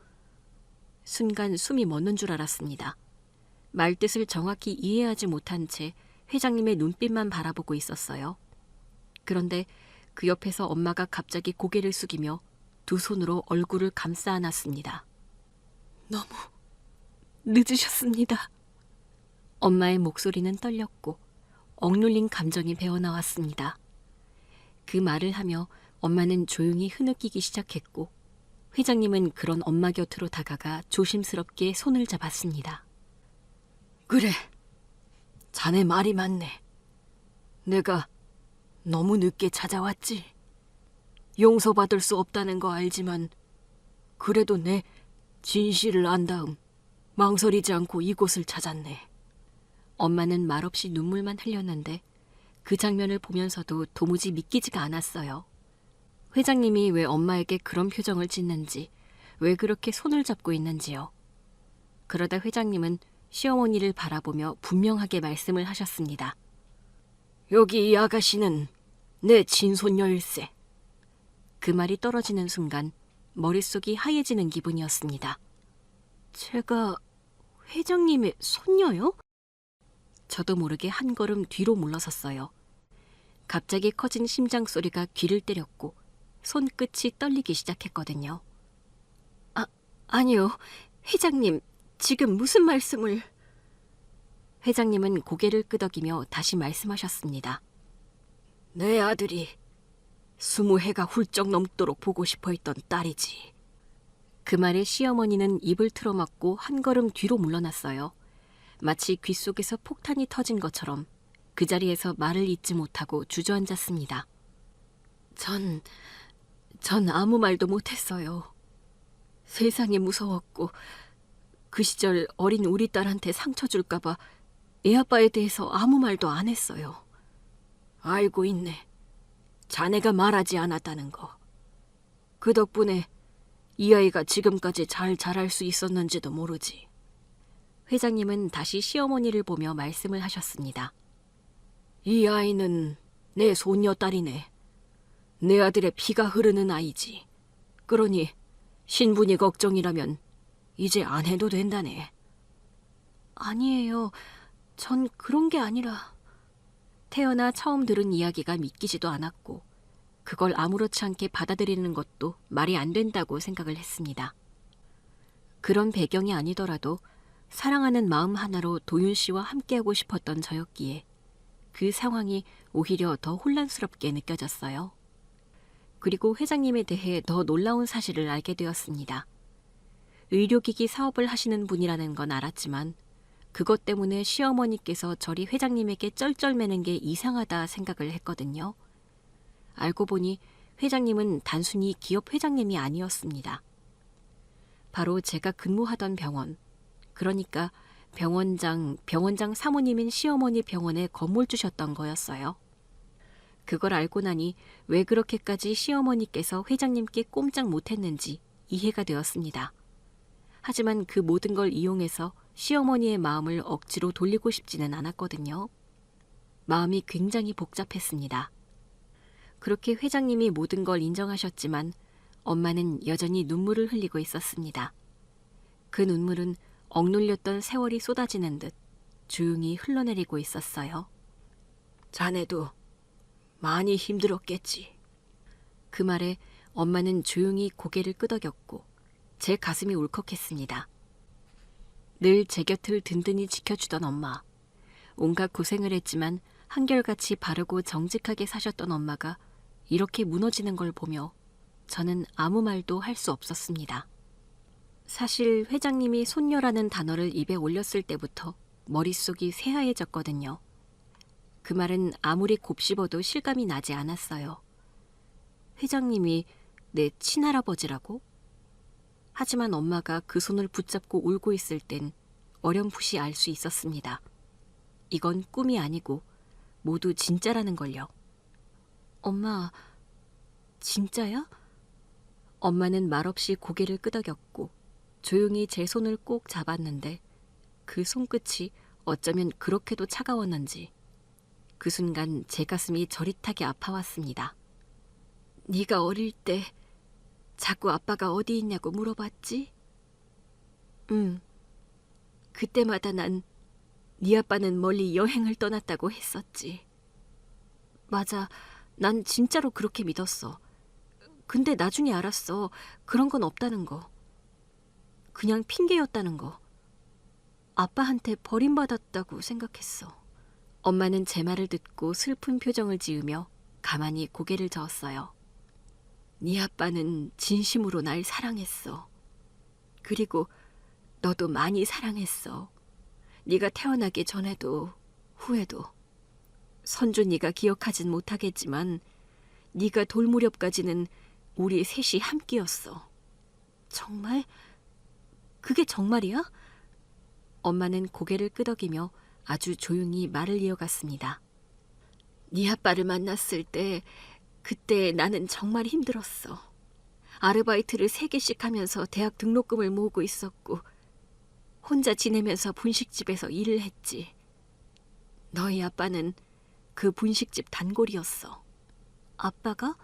Speaker 1: 순간 숨이 멎는 줄 알았습니다. 말뜻을 정확히 이해하지 못한 채 회장님의 눈빛만 바라보고 있었어요. 그런데 그 옆에서 엄마가 갑자기 고개를 숙이며 두 손으로 얼굴을 감싸 안았습니다.
Speaker 2: 너무 늦으셨습니다.
Speaker 1: 엄마의 목소리는 떨렸고 억눌린 감정이 배어나왔습니다. 그 말을 하며 엄마는 조용히 흐느끼기 시작했고 회장님은 그런 엄마 곁으로 다가가 조심스럽게 손을 잡았습니다.
Speaker 2: 그래, 자네 말이 맞네. 내가 너무 늦게 찾아왔지. 용서받을 수 없다는 거 알지만 그래도 내 진실을 안 다음 망설이지 않고 이곳을 찾았네.
Speaker 1: 엄마는 말없이 눈물만 흘렸는데 그 장면을 보면서도 도무지 믿기지가 않았어요. 회장님이 왜 엄마에게 그런 표정을 짓는지, 왜 그렇게 손을 잡고 있는지요. 그러다 회장님은 시어머니를 바라보며 분명하게 말씀을 하셨습니다.
Speaker 2: 여기 이 아가씨는 내 친손녀일세.
Speaker 1: 그 말이 떨어지는 순간 머릿속이 하얘지는 기분이었습니다.
Speaker 2: 제가 회장님의 손녀요?
Speaker 1: 저도 모르게 한 걸음 뒤로 물러섰어요. 갑자기 커진 심장 소리가 귀를 때렸고 손끝이 떨리기 시작했거든요.
Speaker 2: 아니요. 회장님, 지금 무슨 말씀을...
Speaker 1: 회장님은 고개를 끄덕이며 다시 말씀하셨습니다.
Speaker 2: 내 아들이 20해가 훌쩍 넘도록 보고 싶어 했던 딸이지.
Speaker 1: 그 말에 시어머니는 입을 틀어막고 한 걸음 뒤로 물러났어요. 마치 귓속에서 폭탄이 터진 것처럼 그 자리에서 말을 잇지 못하고 주저앉았습니다.
Speaker 2: 전 아무 말도 못했어요. 세상이 무서웠고 그 시절 어린 우리 딸한테 상처 줄까 봐 애아빠에 대해서 아무 말도 안 했어요. 알고 있네. 자네가 말하지 않았다는 거. 그 덕분에 이 아이가 지금까지 잘 자랄 수 있었는지도 모르지.
Speaker 1: 회장님은 다시 시어머니를 보며 말씀을 하셨습니다.
Speaker 2: 이 아이는 내 손녀딸이네. 내 아들의 피가 흐르는 아이지. 그러니 신분이 걱정이라면 이제 안 해도 된다네.
Speaker 1: 아니에요. 전 그런 게 아니라. 태어나 처음 들은 이야기가 믿기지도 않았고 그걸 아무렇지 않게 받아들이는 것도 말이 안 된다고 생각을 했습니다. 그런 배경이 아니더라도 사랑하는 마음 하나로 도윤 씨와 함께하고 싶었던 저였기에 그 상황이 오히려 더 혼란스럽게 느껴졌어요. 그리고 회장님에 대해 더 놀라운 사실을 알게 되었습니다. 의료기기 사업을 하시는 분이라는 건 알았지만 그것 때문에 시어머니께서 저리 회장님에게 쩔쩔매는 게 이상하다 생각을 했거든요. 알고 보니 회장님은 단순히 기업 회장님이 아니었습니다. 바로 제가 근무하던 병원, 그러니까 병원장 사모님인 시어머니 병원에 건물 주셨던 거였어요. 그걸 알고 나니 왜 그렇게까지 시어머니께서 회장님께 꼼짝 못했는지 이해가 되었습니다. 하지만 그 모든 걸 이용해서 시어머니의 마음을 억지로 돌리고 싶지는 않았거든요. 마음이 굉장히 복잡했습니다. 그렇게 회장님이 모든 걸 인정하셨지만 엄마는 여전히 눈물을 흘리고 있었습니다. 그 눈물은 억눌렸던 세월이 쏟아지는 듯 조용히 흘러내리고 있었어요.
Speaker 2: 자네도 많이 힘들었겠지.
Speaker 1: 그 말에 엄마는 조용히 고개를 끄덕였고 제 가슴이 울컥했습니다. 늘 제 곁을 든든히 지켜주던 엄마. 온갖 고생을 했지만 한결같이 바르고 정직하게 사셨던 엄마가 이렇게 무너지는 걸 보며 저는 아무 말도 할 수 없었습니다. 사실 회장님이 손녀라는 단어를 입에 올렸을 때부터 머릿속이 새하얘졌거든요. 그 말은 아무리 곱씹어도 실감이 나지 않았어요. 회장님이 내 친할아버지라고? 하지만 엄마가 그 손을 붙잡고 울고 있을 땐 어렴풋이 알 수 있었습니다. 이건 꿈이 아니고 모두 진짜라는 걸요. 엄마, 진짜야? 엄마는 말없이 고개를 끄덕였고 조용히 제 손을 꼭 잡았는데 그 손끝이 어쩌면 그렇게도 차가웠는지 그 순간 제 가슴이 저릿하게 아파왔습니다. 네가 어릴 때 자꾸 아빠가 어디 있냐고 물어봤지? 응. 그때마다 난 네 아빠는 멀리 여행을 떠났다고 했었지. 맞아. 난 진짜로 그렇게 믿었어. 근데 나중에 알았어. 그런 건 없다는 거. 그냥 핑계였다는 거. 아빠한테 버림받았다고 생각했어. 엄마는 제 말을 듣고 슬픈 표정을 지으며 가만히 고개를 저었어요. 네 아빠는 진심으로 날 사랑했어. 그리고 너도 많이 사랑했어. 네가 태어나기 전에도 후에도. 선조 네가 기억하진 못하겠지만 네가 돌 무렵까지는 우리 셋이 함께였어. 정말? 그게 정말이야? 엄마는 고개를 끄덕이며 아주 조용히 말을 이어갔습니다. 네 아빠를 만났을 때 그때 나는 정말 힘들었어. 아르바이트를 3개씩 하면서 대학 등록금을 모으고 있었고 혼자 지내면서 분식집에서 일을 했지. 너희 아빠는 그 분식집 단골이었어. 아빠가?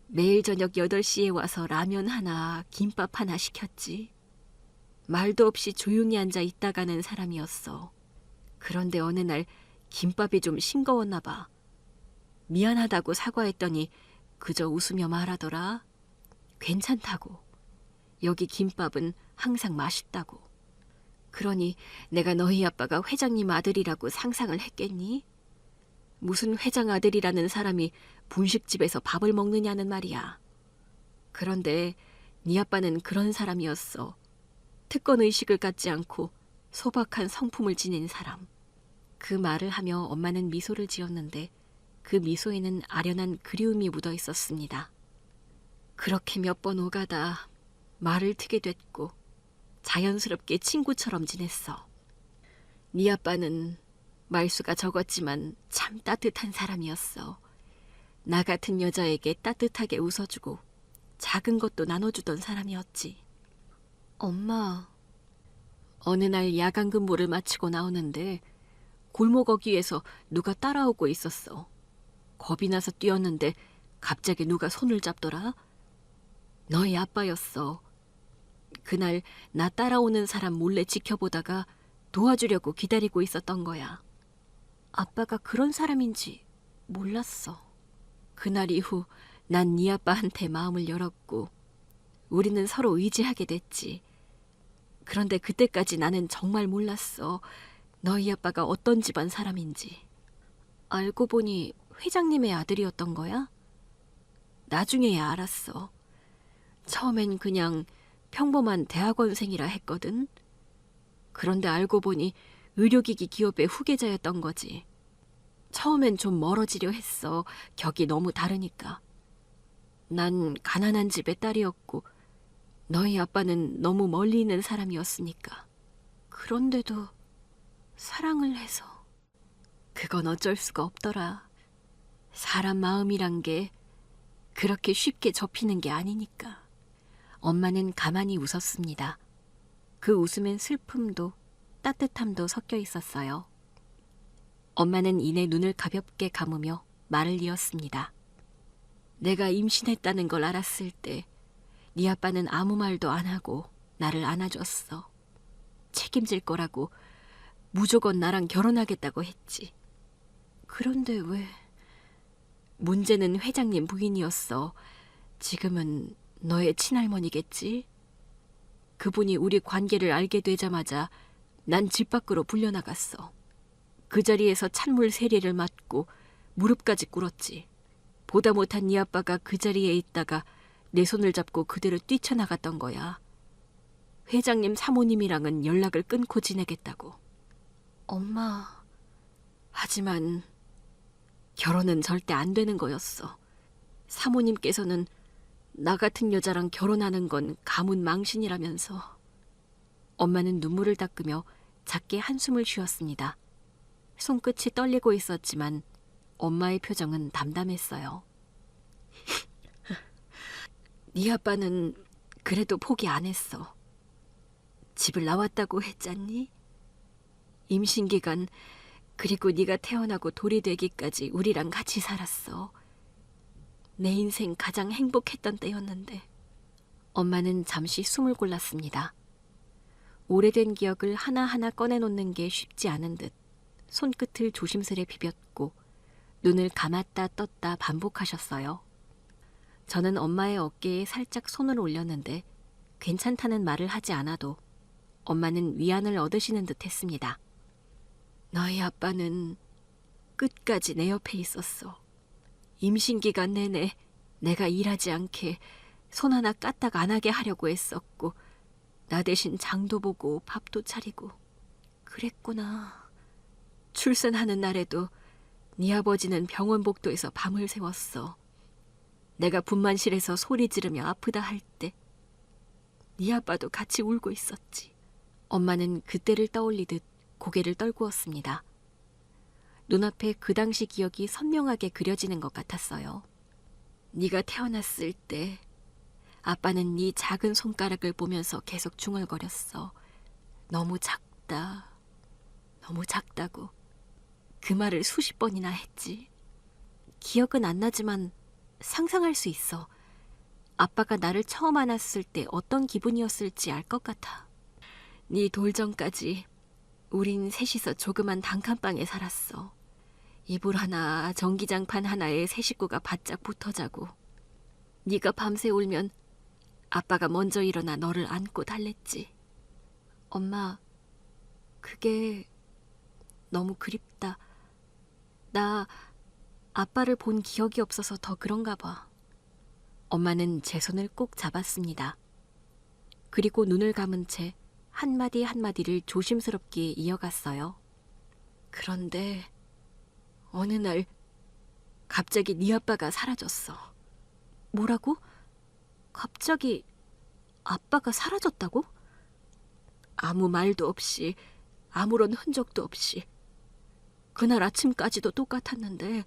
Speaker 1: 매일 저녁 8시에 와서 라면 하나, 김밥 하나 시켰지. 말도 없이 조용히 앉아 있다가는 사람이었어. 그런데 어느 날 김밥이 좀 싱거웠나 봐. 미안하다고 사과했더니 그저 웃으며 말하더라. 괜찮다고. 여기 김밥은 항상 맛있다고. 그러니 내가 너희 아빠가 회장님 아들이라고 상상을 했겠니? 무슨 회장 아들이라는 사람이 분식집에서 밥을 먹느냐는 말이야. 그런데 네 아빠는 그런 사람이었어. 특권의식을 갖지 않고 소박한 성품을 지닌 사람. 그 말을 하며 엄마는 미소를 지었는데 그 미소에는 아련한 그리움이 묻어 있었습니다. 그렇게 몇 번 오가다
Speaker 2: 말을 트게 됐고 자연스럽게 친구처럼 지냈어. 네 아빠는 말수가 적었지만 참 따뜻한 사람이었어. 나 같은 여자에게 따뜻하게 웃어주고 작은 것도 나눠주던 사람이었지.
Speaker 1: 엄마,
Speaker 2: 어느 날 야간 근무를 마치고 나오는데 골목 어귀에서 누가 따라오고 있었어. 겁이 나서 뛰었는데 갑자기 누가 손을 잡더라. 너희 아빠였어. 그날 나 따라오는 사람 몰래 지켜보다가 도와주려고 기다리고 있었던 거야.
Speaker 1: 아빠가 그런 사람인지 몰랐어.
Speaker 2: 그날 이후 난 네 아빠한테 마음을 열었고 우리는 서로 의지하게 됐지. 그런데 그때까지 나는 정말 몰랐어. 너희 아빠가 어떤 집안 사람인지.
Speaker 1: 알고 보니 회장님의 아들이었던 거야?
Speaker 2: 나중에야 알았어. 처음엔 그냥 평범한 대학원생이라 했거든. 그런데 알고 보니 의료기기 기업의 후계자였던 거지. 처음엔 좀 멀어지려 했어. 격이 너무 다르니까. 난 가난한 집의 딸이었고 너희 아빠는 너무 멀리 있는 사람이었으니까.
Speaker 1: 그런데도 사랑을 해서.
Speaker 2: 그건 어쩔 수가 없더라. 사람 마음이란 게 그렇게 쉽게 접히는 게 아니니까. 엄마는 가만히 웃었습니다. 그 웃음엔 슬픔도 따뜻함도 섞여 있었어요. 엄마는 이내 눈을 가볍게 감으며 말을 이었습니다. 내가 임신했다는 걸 알았을 때 네 아빠는 아무 말도 안 하고 나를 안아줬어. 책임질 거라고 무조건 나랑 결혼하겠다고 했지.
Speaker 1: 그런데 왜?
Speaker 2: 문제는 회장님 부인이었어. 지금은 너의 친할머니겠지? 그분이 우리 관계를 알게 되자마자 난 집 밖으로 불려나갔어. 그 자리에서 찬물 세례를 맞고 무릎까지 꿇었지. 보다 못한 네 아빠가 그 자리에 있다가 내 손을 잡고 그대로 뛰쳐나갔던 거야. 회장님 사모님이랑은 연락을 끊고 지내겠다고.
Speaker 1: 엄마,
Speaker 2: 하지만 결혼은 절대 안 되는 거였어. 사모님께서는 나 같은 여자랑 결혼하는 건 가문 망신이라면서. 엄마는 눈물을 닦으며 작게 한숨을 쉬었습니다. 손끝이 떨리고 있었지만 엄마의 표정은 담담했어요. 네 아빠는 그래도 포기 안 했어. 집을 나왔다고 했잖니? 임신 기간 그리고 네가 태어나고 돌이 되기까지 우리랑 같이 살았어. 내 인생 가장 행복했던 때였는데. 엄마는 잠시 숨을 골랐습니다. 오래된 기억을 하나하나 꺼내놓는 게 쉽지 않은 듯 손끝을 조심스레 비볐고 눈을 감았다 떴다 반복하셨어요. 저는 엄마의 어깨에 살짝 손을 올렸는데 괜찮다는 말을 하지 않아도 엄마는 위안을 얻으시는 듯 했습니다. 너희 아빠는 끝까지 내 옆에 있었어. 임신 기간 내내 내가 일하지 않게 손 하나 까딱 안 하게 하려고 했었고 나 대신 장도 보고 밥도 차리고.
Speaker 1: 그랬구나.
Speaker 2: 출산하는 날에도 네 아버지는 병원 복도에서 밤을 새웠어. 내가 분만실에서 소리 지르며 아프다 할 때 네 아빠도 같이 울고 있었지. 엄마는 그때를 떠올리듯 고개를 떨구었습니다. 눈앞에 그 당시 기억이 선명하게 그려지는 것 같았어요. 네가 태어났을 때 아빠는 네 작은 손가락을 보면서 계속 중얼거렸어. 너무 작다. 너무 작다고. 그 말을 수십 번이나 했지.
Speaker 1: 기억은 안 나지만 상상할 수 있어. 아빠가 나를 처음 안았을 때 어떤 기분이었을지 알 것 같아.
Speaker 2: 네 돌전까지 우린 셋이서 조그만 단칸방에 살았어. 이불 하나, 전기장판 하나에 세 식구가 바짝 붙어 자고. 네가 밤새 울면 아빠가 먼저 일어나 너를 안고 달랬지.
Speaker 1: 엄마, 그게 너무 그립다. 나 아빠를 본 기억이 없어서 더 그런가 봐.
Speaker 2: 엄마는 제 손을 꼭 잡았습니다. 그리고 눈을 감은 채 한마디 한마디를 조심스럽게 이어갔어요. 그런데 어느 날 갑자기 네 아빠가 사라졌어.
Speaker 1: 뭐라고? 갑자기
Speaker 2: 아빠가 사라졌다고? 아무 말도 없이, 아무런 흔적도 없이. 그날 아침까지도 똑같았는데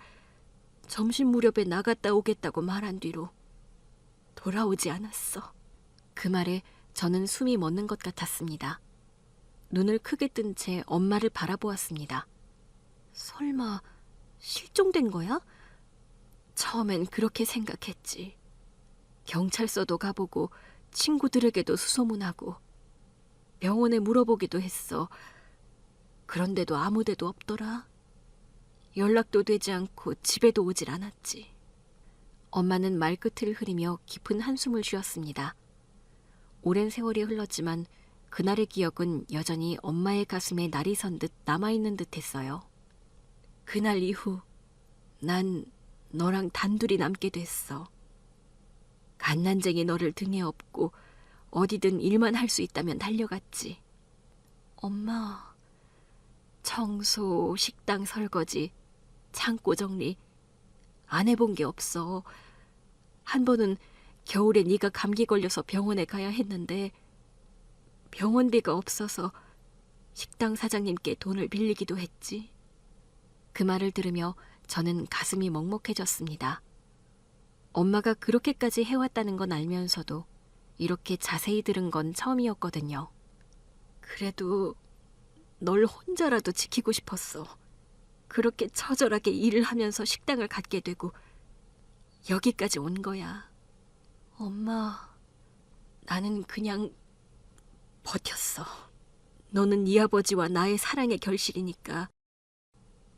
Speaker 2: 점심 무렵에 나갔다 오겠다고 말한 뒤로 돌아오지 않았어.
Speaker 1: 그 말에 저는 숨이 멎는 것 같았습니다. 눈을 크게 뜬 채 엄마를 바라보았습니다.
Speaker 2: 설마 실종된 거야?
Speaker 1: 처음엔 그렇게 생각했지. 경찰서도 가보고 친구들에게도 수소문하고 병원에 물어보기도 했어. 그런데도 아무 데도 없더라. 연락도 되지 않고 집에도 오질 않았지. 엄마는 말끝을 흐리며 깊은 한숨을 쉬었습니다. 오랜 세월이 흘렀지만 그날의 기억은 여전히 엄마의 가슴에 날이 선 듯 남아있는 듯했어요. 그날 이후 난 너랑 단둘이 남게 됐어. 갓난쟁이 너를 등에 업고 어디든 일만 할 수 있다면 달려갔지. 엄마, 청소, 식당 설거지, 창고 정리 안 해본 게 없어. 한 번은 겨울에 네가 감기 걸려서 병원에 가야 했는데 병원비가 없어서 식당 사장님께 돈을 빌리기도 했지. 그 말을 들으며 저는 가슴이 먹먹해졌습니다. 엄마가 그렇게까지 해왔다는 건 알면서도 이렇게 자세히 들은 건 처음이었거든요. 그래도 널 혼자라도 지키고 싶었어. 그렇게 처절하게 일을 하면서 식당을 갖게 되고 여기까지 온 거야. 엄마, 나는 그냥 버텼어. 너는 네 아버지와 나의 사랑의 결실이니까.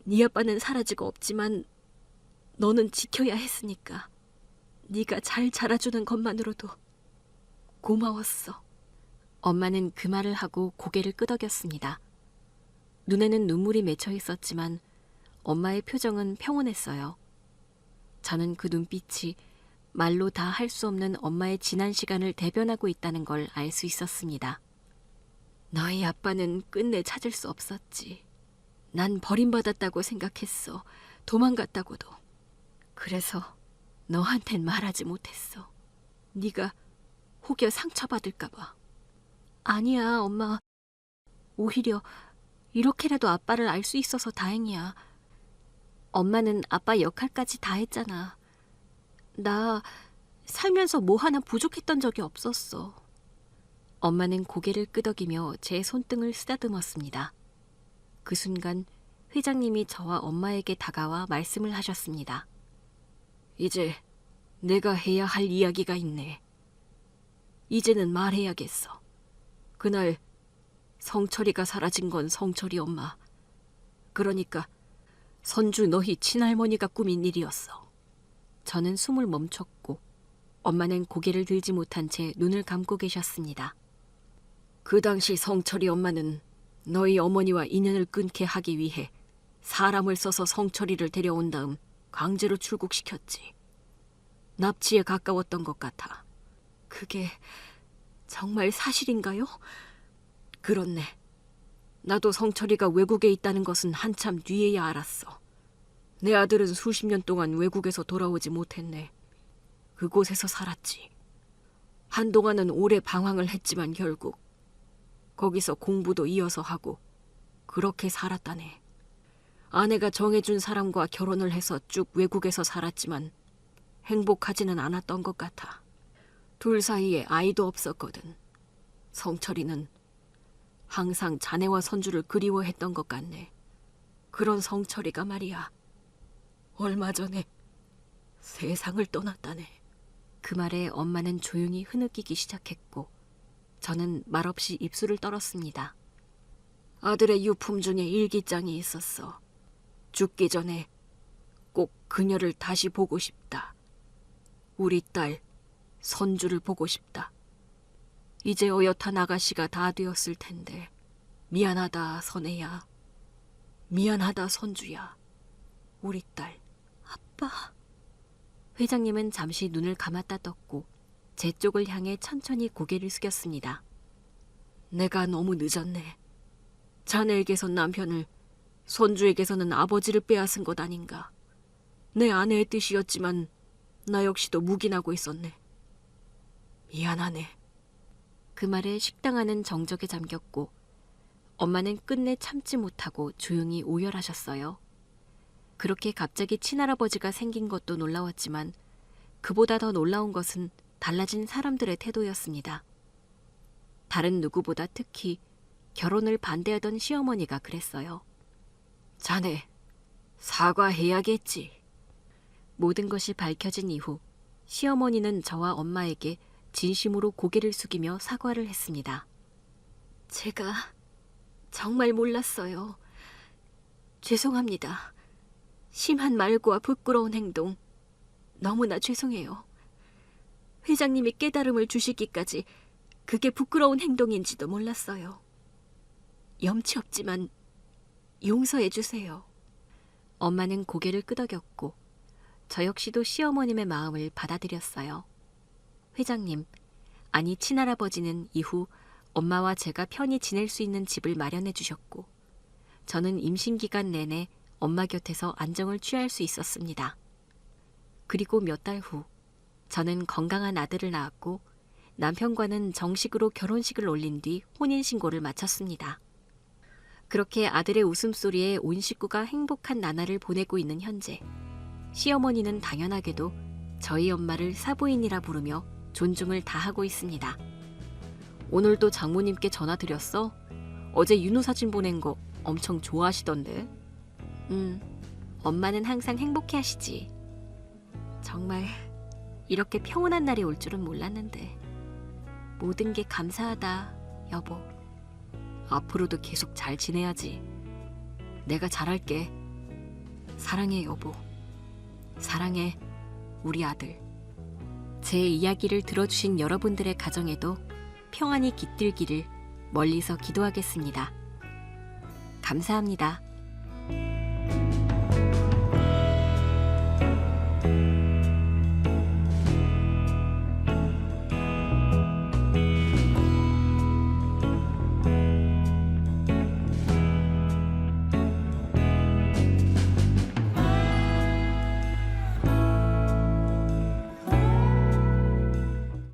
Speaker 1: 네 아빠는 사라지고 없지만 너는 지켜야 했으니까. 네가 잘 자라주는 것만으로도 고마웠어. 엄마는 그 말을 하고 고개를 끄덕였습니다. 눈에는 눈물이 맺혀 있었지만 엄마의 표정은 평온했어요. 저는 그 눈빛이 말로 다 할 수 없는 엄마의 지난 시간을 대변하고 있다는 걸 알 수 있었습니다. 너희 아빠는 끝내 찾을 수 없었지. 난 버림받았다고 생각했어. 도망갔다고도. 그래서 너한텐 말하지 못했어. 네가 혹여 상처받을까 봐. 아니야, 엄마. 오히려 이렇게라도 아빠를 알 수 있어서 다행이야. 엄마는 아빠 역할까지 다 했잖아. 나 살면서 뭐 하나 부족했던 적이 없었어. 엄마는 고개를 끄덕이며 제 손등을 쓰다듬었습니다. 그 순간 회장님이 저와 엄마에게 다가와 말씀을 하셨습니다. 이제 내가 해야 할 이야기가 있네. 이제는 말해야겠어. 그날 성철이가 사라진 건 성철이 엄마. 그러니까 선주 너희 친할머니가 꾸민 일이었어. 저는 숨을 멈췄고 엄마는 고개를 들지 못한 채 눈을 감고 계셨습니다. 그 당시 성철이 엄마는 너희 어머니와 인연을 끊게 하기 위해 사람을 써서 성철이를 데려온 다음 강제로 출국시켰지. 납치에 가까웠던 것 같아. 그게 정말 사실인가요? 그렇네. 나도 성철이가 외국에 있다는 것은 한참 뒤에야 알았어. 내 아들은 수십 년 동안 외국에서 돌아오지 못했네. 그곳에서 살았지. 한동안은 오래 방황을 했지만 결국 거기서 공부도 이어서 하고 그렇게 살았다네. 아내가 정해준 사람과 결혼을 해서 쭉 외국에서 살았지만 행복하지는 않았던 것 같아. 둘 사이에 아이도 없었거든. 성철이는 항상 자네와 선주를 그리워했던 것 같네. 그런 성철이가 말이야. 얼마 전에 세상을 떠났다네. 그 말에 엄마는 조용히 흐느끼기 시작했고 저는 말없이 입술을 떨었습니다. 아들의 유품 중에 일기장이 있었어. 죽기 전에 꼭 그녀를 다시 보고 싶다. 우리 딸 선주를 보고 싶다. 이제 어엿한 아가씨가 다 되었을 텐데 미안하다 선혜야. 미안하다 선주야. 우리 딸. 아빠. 회장님은 잠시 눈을 감았다 떴고 제 쪽을 향해 천천히 고개를 숙였습니다. 내가 너무 늦었네. 자네에게선 남편을, 손주에게서는 아버지를 빼앗은 것 아닌가. 내 아내의 뜻이었지만 나 역시도 묵인하고 있었네. 미안하네. 그 말에 식당 안은 정적에 잠겼고 엄마는 끝내 참지 못하고 조용히 오열하셨어요. 그렇게 갑자기 친할아버지가 생긴 것도 놀라웠지만 그보다 더 놀라운 것은 달라진 사람들의 태도였습니다. 다른 누구보다 특히 결혼을 반대하던 시어머니가 그랬어요. 자네, 사과해야겠지. 모든 것이 밝혀진 이후 시어머니는 저와 엄마에게 진심으로 고개를 숙이며 사과를 했습니다. 제가 정말 몰랐어요. 죄송합니다. 심한 말과 부끄러운 행동 너무나 죄송해요. 회장님이 깨달음을 주시기까지 그게 부끄러운 행동인지도 몰랐어요. 염치 없지만 용서해 주세요. 엄마는 고개를 끄덕였고 저 역시도 시어머님의 마음을 받아들였어요. 회장님, 아니 친할아버지는 이후 엄마와 제가 편히 지낼 수 있는 집을 마련해 주셨고 저는 임신 기간 내내 엄마 곁에서 안정을 취할 수 있었습니다. 그리고 몇 달 후 저는 건강한 아들을 낳았고 남편과는 정식으로 결혼식을 올린 뒤 혼인신고를 마쳤습니다. 그렇게 아들의 웃음소리에 온 식구가 행복한 나날을 보내고 있는 현재 시어머니는 당연하게도 저희 엄마를 사부인이라 부르며 존중을 다하고 있습니다. 오늘도 장모님께 전화 드렸어? 어제 윤호 사진 보낸 거 엄청 좋아하시던데. 엄마는 항상 행복해 하시지. 정말 이렇게 평온한 날이 올 줄은 몰랐는데. 모든 게 감사하다, 여보. 앞으로도 계속 잘 지내야지. 내가 잘할게. 사랑해, 여보. 사랑해, 우리 아들. 제 이야기를 들어주신 여러분들의 가정에도 평안이 깃들기를 멀리서 기도하겠습니다. 감사합니다.